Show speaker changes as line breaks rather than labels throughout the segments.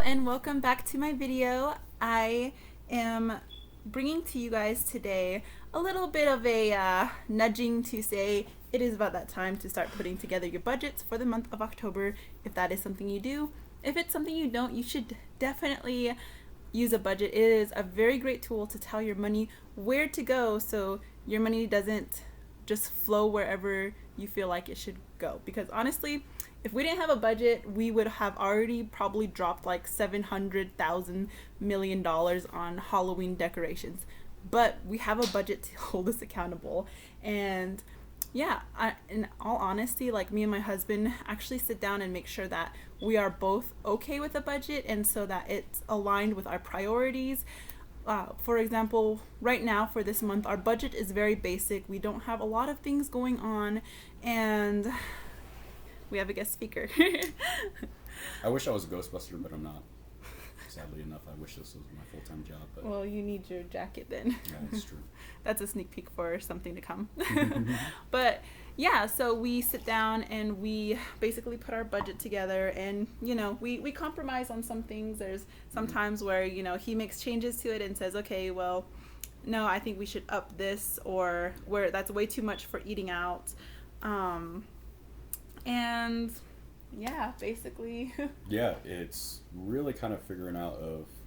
and welcome back to my video. I am bringing to you guys today a little bit of a nudging to say it is about that time to start putting together your budgets for the month of October if that is something you do. If it's something you don't, you should definitely use a budget. It is a very great tool to tell your money where to go so your money doesn't just flow wherever you feel like it should go. Because honestly, if we didn't have a budget, we would have already probably dropped like $700,000 million on Halloween decorations. But we have a budget to hold us accountable. And yeah, in all honesty, like me and my husband actually sit down and make sure that we are both okay with a budget and so that it's aligned with our priorities. For example, right now for this month, our budget is very basic. We don't have a lot of things going on, and we have a guest speaker.
I wish I was a Ghostbuster, but I'm not. Sadly enough, I wish this was my full-time job. But
Well, you need your jacket then.
yeah, that's true.
That's a sneak peek for something to come. But yeah, so we sit down and we basically put our budget together, and we compromise on some things. There's some times where he makes changes to it and says, okay, well, no, I think we should up this, or where that's way too much for eating out. And yeah, basically.
Yeah, it's really kind of figuring out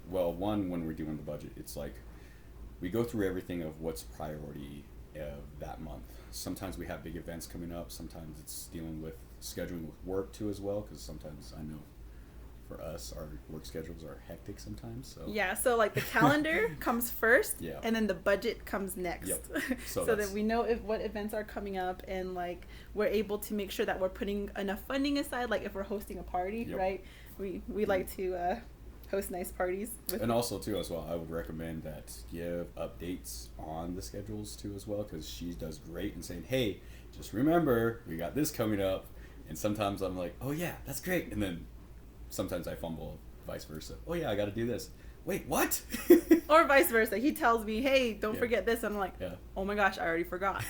one, when we're doing the budget, it's like we go through everything of what's priority of that month. Sometimes we have big events coming up. Sometimes it's dealing with scheduling with work too as well, because sometimes I know for us, our work schedules are hectic sometimes. So
Yeah, so like the calendar comes first,
Yeah.
and then the budget comes next.
Yep.
So
So
that we know what events are coming up, and like we're able to make sure that we're putting enough funding aside. Like if we're hosting a party,
Yep.
right? We like to host nice parties.
And also too as well, I would recommend that give updates on the schedules too as well, because she does great in saying, hey, just remember we got this coming up. And sometimes I'm like, oh yeah, that's great, and then sometimes I fumble, vice versa. Oh yeah, I got to do this. Wait, what?
Or vice versa. He tells me, hey, don't
Yeah.
forget this. I'm like,
Yeah.
oh my gosh, I already forgot.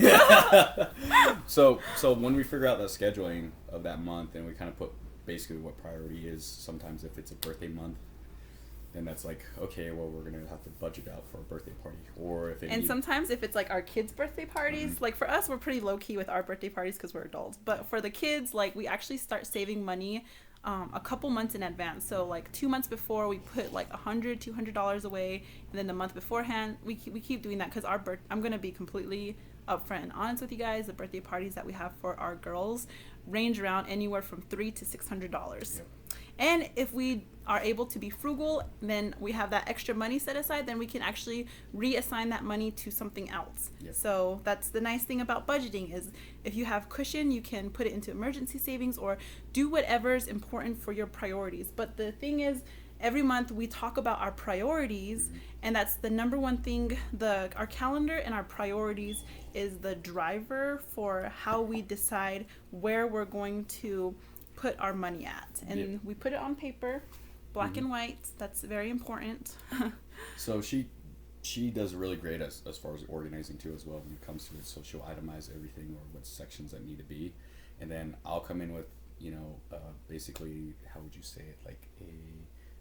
So when we figure out the scheduling of that month, and we kind of put basically what priority is. Sometimes if it's a birthday month, then that's like, okay, well, we're gonna have to budget out for a birthday party, or if
And sometimes if it's like our kids' birthday parties, like for us, we're pretty low key with our birthday parties because we're adults. But for the kids, like we actually start saving money a couple months in advance. So like 2 months before, we put like $200 away, and then the month beforehand, we keep doing that because I'm gonna be completely upfront and honest with you guys. The birthday parties that we have for our girls range around anywhere from $300 to $600.
Yep.
And if we are able to be frugal, then we have that extra money set aside, then we can actually reassign that money to something else.
Yep.
So that's the nice thing about budgeting, is if you have cushion, you can put it into emergency savings or do whatever is important for your priorities. But the thing is, every month we talk about our priorities, and that's the number one thing. Our calendar and our priorities is the driver for how we decide where we're going to put our money at. And
Yep.
we put it on paper, black and white. That's very important.
So she does really great as far as organizing too as well when it comes to it. So she'll itemize everything, or what sections that need to be, and then I'll come in with basically, how would you say it, like a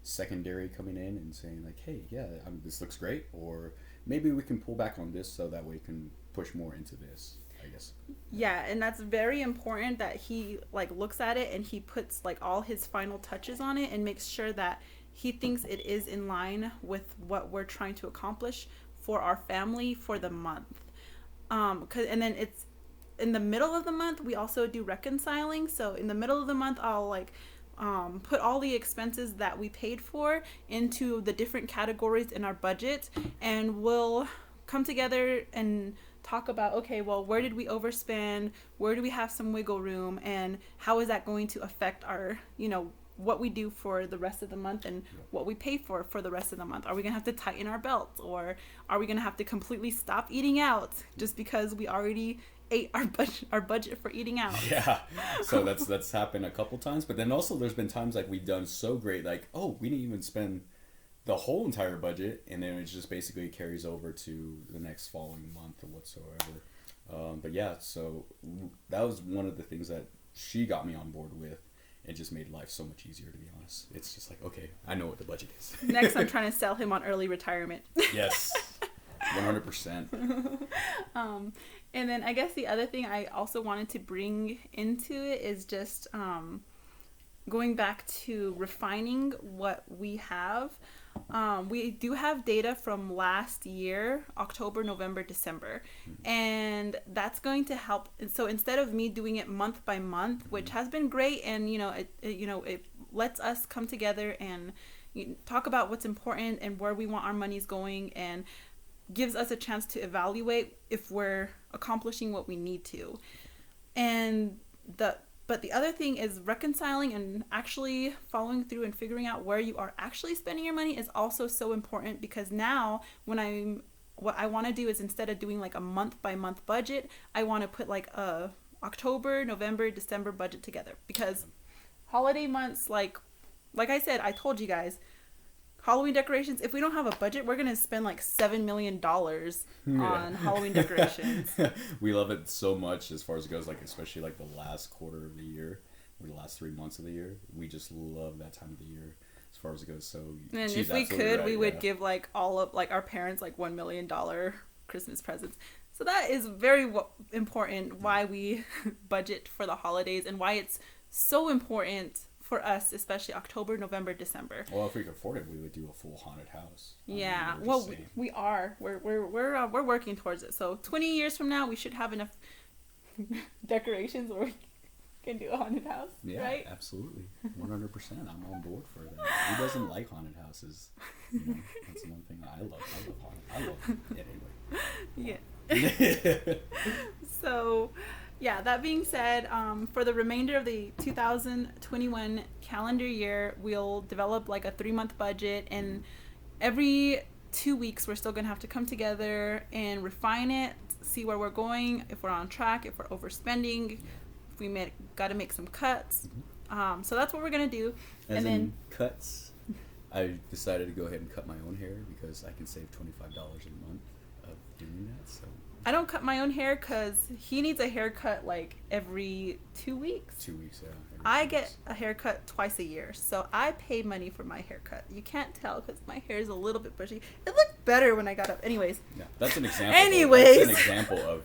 secondary coming in and saying like, hey, yeah, this looks great, or maybe we can pull back on this so that way we can push more into this, I guess.
Yeah, and that's very important that he like looks at it and he puts like all his final touches on it and makes sure that he thinks it is in line with what we're trying to accomplish for our family for the month. And then it's in the middle of the month we also do reconciling. So in the middle of the month, I'll like put all the expenses that we paid for into the different categories in our budget, and we'll come together and talk about, okay, well, where did we overspend, where do we have some wiggle room, and how is that going to affect our what we do for the rest of the month and what we pay for the rest of the month. Are we gonna have to tighten our belts, or are we gonna have to completely stop eating out just because we already ate our budget for eating out?
Yeah, so that's happened a couple times, but then also there's been times like we've done so great, like, oh, we didn't even spend the whole entire budget, and then it just basically carries over to the next following month or whatsoever. But yeah, so that was one of the things that she got me on board with. It just made life so much easier, to be honest. It's just like, okay, I know what the prejudice.
Next, I'm trying to sell him on early retirement.
Yes, 100%.
And then I guess the other thing I also wanted to bring into it is just going back to refining what we have. We do have data from last year, October, November, December, and that's going to help. So instead of me doing it month by month, which has been great, and it lets us come together and talk about what's important and where we want our money's going, and gives us a chance to evaluate if we're accomplishing what we need to. But the other thing is reconciling and actually following through and figuring out where you are actually spending your money is also so important, because now what I want to do is, instead of doing like a month by month budget, I want to put like a October, November, December budget together, because holiday months, like I said, I told you guys, Halloween decorations, if we don't have a budget, we're going to spend like $7 million on Halloween decorations.
We love it so much as far as it goes, like especially like the last quarter of the year, or the last 3 months of the year. We just love that time of the year as far as it goes. So,
and if we could, we would give like all of like our parents like $1 million Christmas presents. So that is very important, why we budget for the holidays, and why it's so important for us, especially October, November, December.
Well, if we could afford it, we would do a full haunted house.
Yeah, we are. We're working towards it. So 20 years from now, we should have enough decorations where we can do a haunted house.
Yeah,
right?
Absolutely, 100%. I'm on board for that. Who doesn't like haunted houses? That's one thing I love. I love it anyway.
Yeah. So. Yeah, that being said, for the remainder of the 2021 calendar year, we'll develop like a 3-month budget, and every 2 weeks we're still going to have to come together and refine it, see where we're going, if we're on track, if we're overspending, if we got to make some cuts. So that's what we're going to do.
And then cuts, I decided to go ahead and cut my own hair, because I can save $25 a month of doing that, so...
I don't cut my own hair because he needs a haircut like every 2 weeks.
2 weeks, yeah.
I get a haircut twice a year, so I pay money for my haircut. You can't tell because my hair is a little bit bushy. It looked better when I got up. Anyways.
Yeah, that's an example.
Anyways.
That's an example of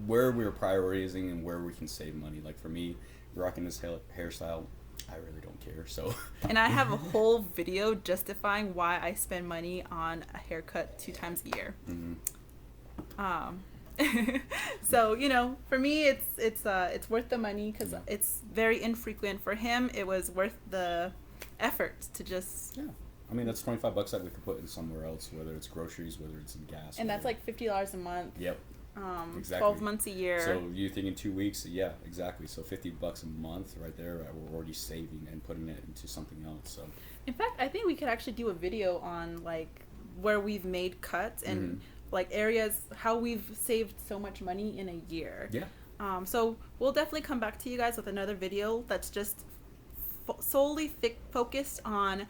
where we're prioritizing and where we can save money. Like for me, rocking this hairstyle, I really don't care. So.
And I have a whole video justifying why I spend money on a haircut 2 times a year. So for me it's worth the money, because it's very infrequent. For him it was worth the effort to just
I mean, that's $25 that we could put in somewhere else, whether it's groceries, whether it's in gas,
and that's like $50 a month.
Yep. Exactly.
12 months a year.
So you think in 2 weeks? Yeah, exactly. So $50 a month right there, we're already saving and putting it into something else. So
in fact, I think we could actually do a video on like where we've made cuts and like areas, how we've saved so much money in a year.
Yeah.
So we'll definitely come back to you guys with another video that's just solely focused on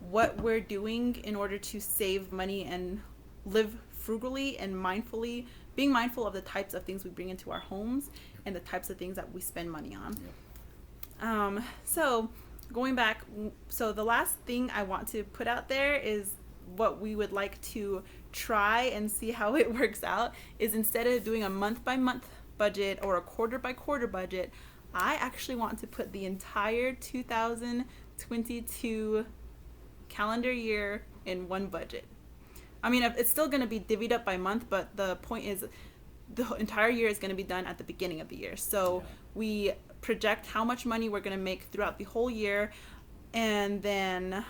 what we're doing in order to save money and live frugally and mindfully, being mindful of the types of things we bring into our homes and the types of things that we spend money on. So going back, so the last thing I want to put out there is what we would like to try and see how it works out is, instead of doing a month by month budget or a quarter by quarter budget, I actually want to put the entire 2022 calendar year in one budget. I mean, it's still going to be divvied up by month, but the point is the entire year is going to be done at the beginning of the year. So we project how much money we're going to make throughout the whole year, and then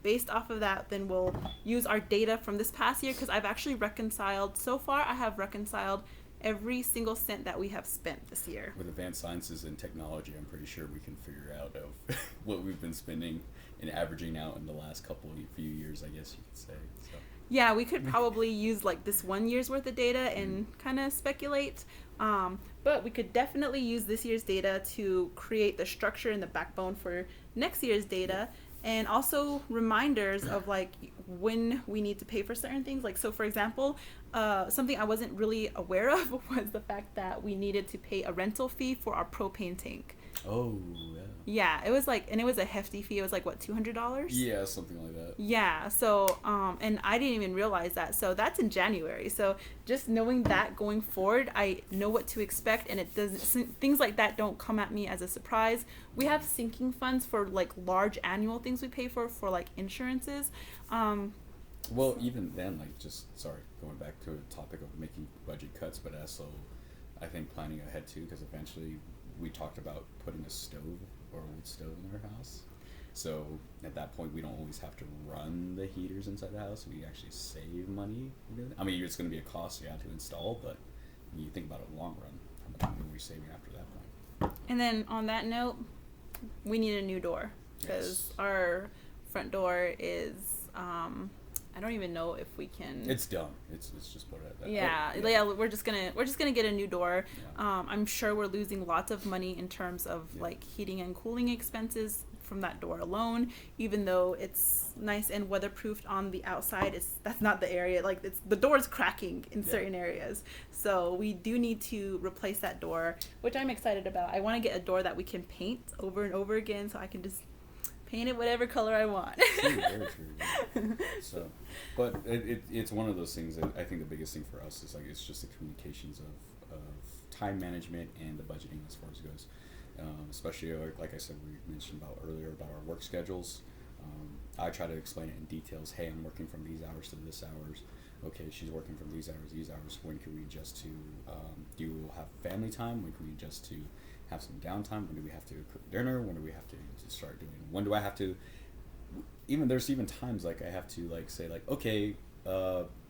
based off of that, then we'll use our data from this past year, because I've actually reconciled, so far I have reconciled every single cent that we have spent this year.
With advanced sciences and technology, I'm pretty sure we can figure out of what we've been spending and averaging out in the last few years, I guess you could say. So.
Yeah, we could probably use like this 1 year's worth of data and kind of speculate. But we could definitely use this year's data to create the structure and the backbone for next year's data. And also reminders of like when we need to pay for certain things. Like, so for example, something I wasn't really aware of was the fact that we needed to pay a rental fee for our propane tank.
Oh, yeah.
Yeah, it was like, and it was a hefty fee. It was like what, $200?
Yeah, something like that.
Yeah. So, and I didn't even realize that. So that's in January. So just knowing that going forward, I know what to expect, and it doesn't. Things like that don't come at me as a surprise. We have sinking funds for like large annual things we pay for like insurances.
Well, even then, like, just sorry, going back to a topic of making budget cuts, but also, I think planning ahead too, because eventually we talked about putting a stove or a wood stove in our house. So at that point, we don't always have to run the heaters inside the house. We actually save money. I mean, it's going to be a cost you have to install, but when you think about it long run, how much money we're saving after that point.
And then on that note, we need a new door because our front door is. I don't even know if we can.
It's done. It's just put it at that.
Yeah,
oh,
yeah. We're just gonna get a new door.
Yeah.
I'm sure we're losing lots of money in terms of like heating and cooling expenses from that door alone. Even though it's nice and weatherproofed on the outside, that's not the area. Like the door's cracking in certain areas. So we do need to replace that door, which I'm excited about. I want to get a door that we can paint over and over again, so I can just paint it whatever color I want.
True, very true. So, but it's one of those things that I think the biggest thing for us is like it's just the communications of time management and the budgeting as far as it goes. Especially like I said, we mentioned about earlier about our work schedules. I try to explain it in details. Hey, I'm working from these hours to this hours. Okay, she's working from these hours. When can we adjust to do you have family time? When can we adjust to have some downtime? When do we have to cook dinner? When do we have to start doing? When do I have to? There's even times like I have to like say like, okay,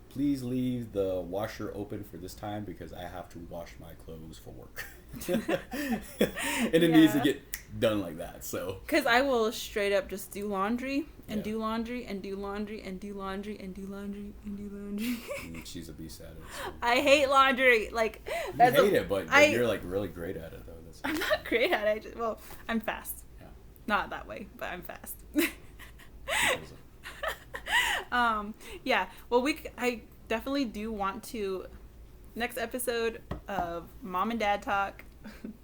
please leave the washer open for this time because I have to wash my clothes for work. And it needs to get done like that. So
because I will straight up just do laundry and do laundry and do laundry and do laundry and do laundry and do laundry.
She's a beast at it. So.
I hate laundry. Like
you hate it, but you're like really great at it though.
I'm not great at it. I'm fast.
Yeah.
Not that way, but I'm fast. Yeah. Well, I definitely do want to. Next episode of Mom and Dad Talk,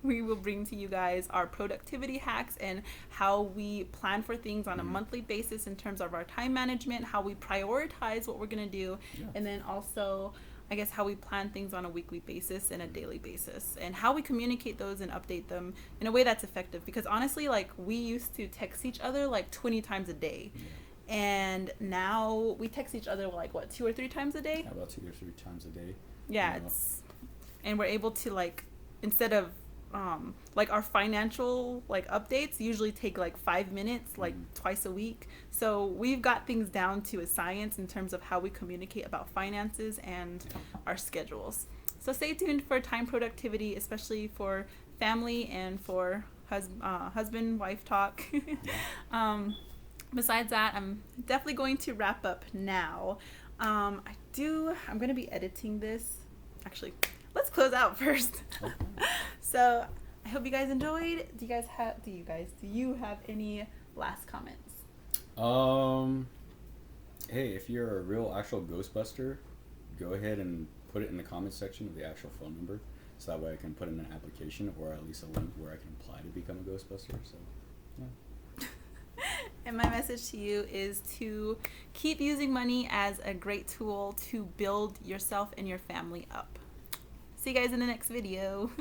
we will bring to you guys our productivity hacks and how we plan for things on a monthly basis in terms of our time management, how we prioritize what we're going to do, and then also, I guess, how we plan things on a weekly basis and a daily basis, and how we communicate those and update them in a way that's effective. Because honestly, like, we used to text each other like 20 times a day. And now we text each other like, what, 2 or 3 times a day?
Yeah, about 2 or 3 times a day.
Yeah, and we're able to, like, instead of like our financial like updates usually take like 5 minutes, like twice a week. So we've got things down to a science in terms of how we communicate about finances and our schedules. So stay tuned for time productivity, especially for family and for husband-wife talk. Besides that, I'm definitely going to wrap up now. I'm going to be editing this. Actually, let's close out first. So I hope you guys enjoyed. Do you have any last comments?
Hey, if you're a real actual Ghostbuster, go ahead and put it in the comment section of the actual phone number, so that way I can put in an application or at least a link where I can apply to become a Ghostbuster. So, yeah.
And my message to you is to keep using money as a great tool to build yourself and your family up. See you guys in the next video.